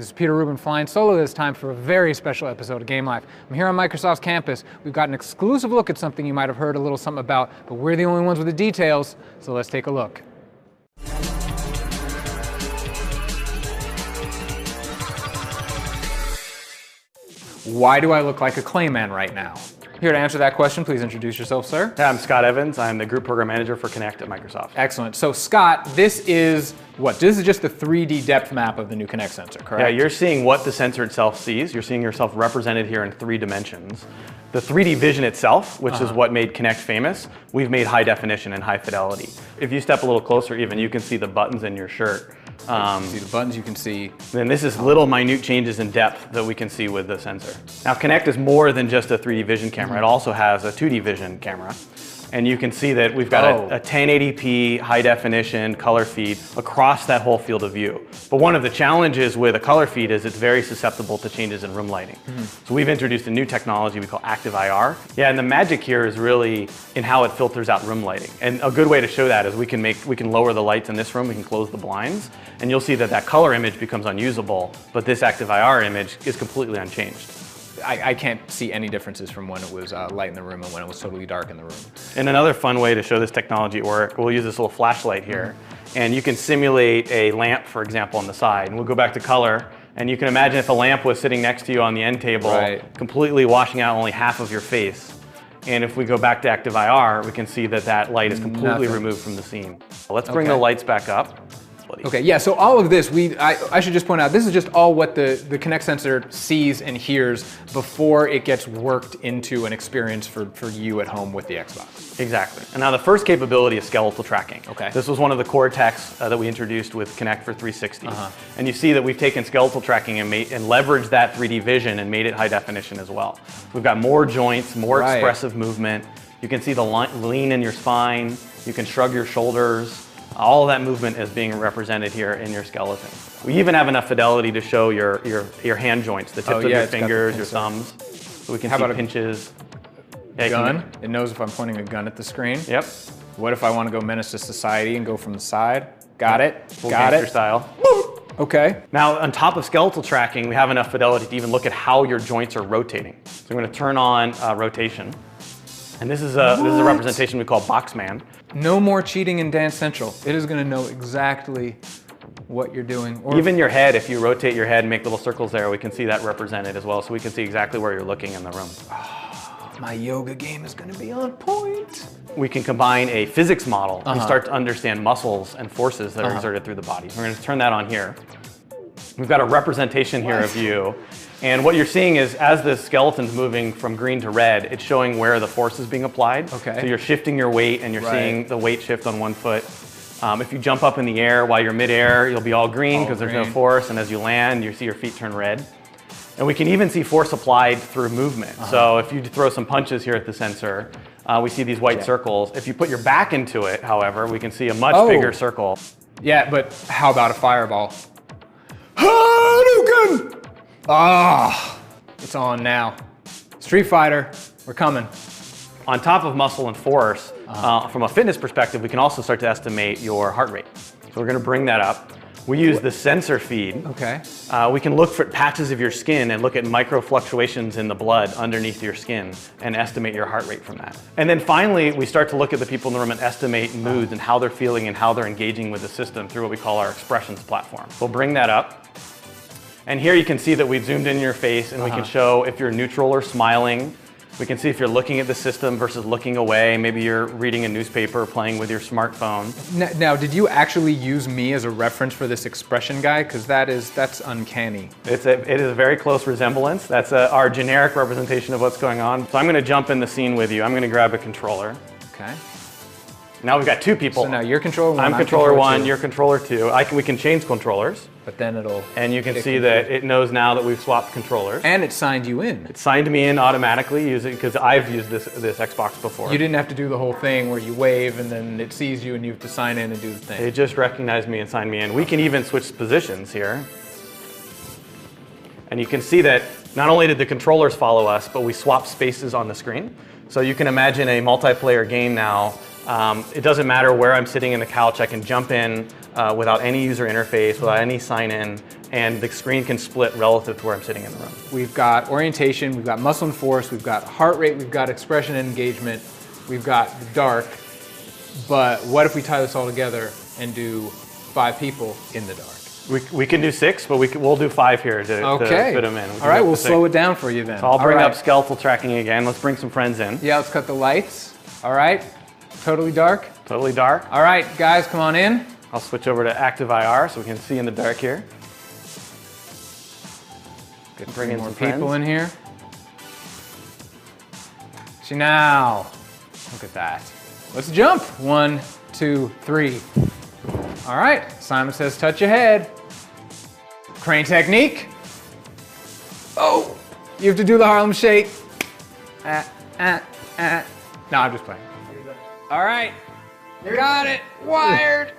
This is Peter Rubin flying solo this time for a very special episode of Game Life. I'm here on Microsoft's campus. We've got an exclusive look at something you might have heard a little something about, but we're the only ones with the details, so let's take a look. Why do I look like a Clayman right now? Here to answer that question, please introduce yourself, sir. Yeah, I'm Scott Evans. I'm the Group Program Manager for Kinect at Microsoft. Excellent. So Scott, this is what? This is just the 3D depth map of the new Kinect sensor, correct? Yeah, you're seeing what the sensor itself sees. You're seeing yourself represented here in 3 dimensions. The 3D vision itself, which is what made Kinect famous, we've made high definition and high fidelity. If you step a little closer even, you can see the buttons in your shirt. You can see the buttons, you can see. Then this is little minute changes in depth that we can see with the sensor. Now Kinect is more than just a 3D vision camera. It also has a 2D vision camera. And you can see that we've got a 1080p high definition color feed across that whole field of view. But one of the challenges with a color feed is it's very susceptible to changes in room lighting. So we've introduced a new technology we call Active IR. Yeah, and the magic here is really in how it filters out room lighting. And a good way to show that is we can lower the lights in this room, we can close the blinds, and you'll see that that color image becomes unusable, but this Active IR image is completely unchanged. I can't see any differences from when it was light in the room and when it was totally dark in the room. And another fun way to show this technology at work, we'll use this little flashlight here, and you can simulate a lamp, for example, on the side. And we'll go back to color, and you can imagine if a lamp was sitting next to you on the end table, completely washing out only half of your face. And if we go back to Active IR, we can see that that light is completely removed from the scene. Let's bring the lights back up. Okay, yeah, so all of this, I should just point out, this is just all what the Kinect sensor sees and hears before it gets worked into an experience for you at home with the Xbox. Exactly. And now the first capability is skeletal tracking. Okay. This was one of the core techs that we introduced with Kinect for 360. And you see that we've taken skeletal tracking and leveraged that 3D vision and made it high definition as well. We've got more joints, more expressive movement. You can see the lean in your spine. You can shrug your shoulders. All of that movement is being represented here in your skeleton. We even have enough fidelity to show your hand joints, the tips of your fingers, your thumbs. So we can see pinches. Gun? It knows if I'm pointing a gun at the screen. Yep. What if I want to go menace to society and go from the side? Got it. Full gangster style. Okay. Now, on top of skeletal tracking, we have enough fidelity to even look at how your joints are rotating. So I'm going to turn on rotation. And this is a representation we call Boxman. No more cheating in Dance Central. It is going to know exactly what you're doing. Or even your head, if you rotate your head and make little circles there, we can see that represented as well. So we can see exactly where you're looking in the room. Oh, my yoga game is going to be on point. We can combine a physics model and start to understand muscles and forces that are exerted through the body. We're going to turn that on here. We've got a representation here of you. And what you're seeing is as the skeleton's moving from green to red, it's showing where the force is being applied. Okay. So you're shifting your weight and you're seeing the weight shift on one foot. If you jump up in the air while you're midair, you'll be all green because there's no force. And as you land, you see your feet turn red. And we can even see force applied through movement. So if you throw some punches here at the sensor, we see these white circles. If you put your back into it, however, we can see a much bigger circle. Yeah, but how about a fireball? Hadouken! Ah, it's on now. Street Fighter, we're coming. On top of muscle and force, from a fitness perspective, we can also start to estimate your heart rate. So we're going to bring that up. We use the sensor feed. Okay. We can look for patches of your skin and look at micro fluctuations in the blood underneath your skin and estimate your heart rate from that. And then finally, we start to look at the people in the room and estimate moods and how they're feeling and how they're engaging with the system through what we call our expressions platform. We'll bring that up. And here you can see that we've zoomed in your face and we can show if you're neutral or smiling. We can see if you're looking at the system versus looking away. Maybe you're reading a newspaper or playing with your smartphone. Now, did you actually use me as a reference for this expression guy? Because that's uncanny. It is a very close resemblance. That's our generic representation of what's going on. So I'm going to jump in the scene with you. I'm going to grab a controller. Okay. Now we've got 2 people. So now you're controller 1, I'm controller 1, you're controller 2. We can change controllers. But then it'll... And you can see that it knows now that we've swapped controllers. And it signed you in. It signed me in automatically because I've used this Xbox before. You didn't have to do the whole thing where you wave and then it sees you and you have to sign in and do the thing. It just recognized me and signed me in. We can even switch positions here. And you can see that not only did the controllers follow us, but we swapped spaces on the screen. So you can imagine a multiplayer game now It doesn't matter where I'm sitting in the couch, I can jump in without any user interface, without any sign in, and the screen can split relative to where I'm sitting in the room. We've got orientation, we've got muscle and force, we've got heart rate, we've got expression and engagement, we've got the dark. But what if we tie this all together and do 5 people in the dark? We can do 6, but we'll do 5 here to fit them in. All right, we'll slow it down for you then. So I'll bring up skeletal tracking again. Let's bring some friends in. Yeah, let's cut the lights. All right, totally dark? Totally dark. All right, guys, come on in. I'll switch over to active IR so we can see in the dark here. Get bring in more people in here. See now, look at that. Let's jump. 1, 2, 3. All right, Simon says touch ahead. Crane technique. Oh, you have to do the Harlem Shake. No, I'm just playing. All right, got it, wired.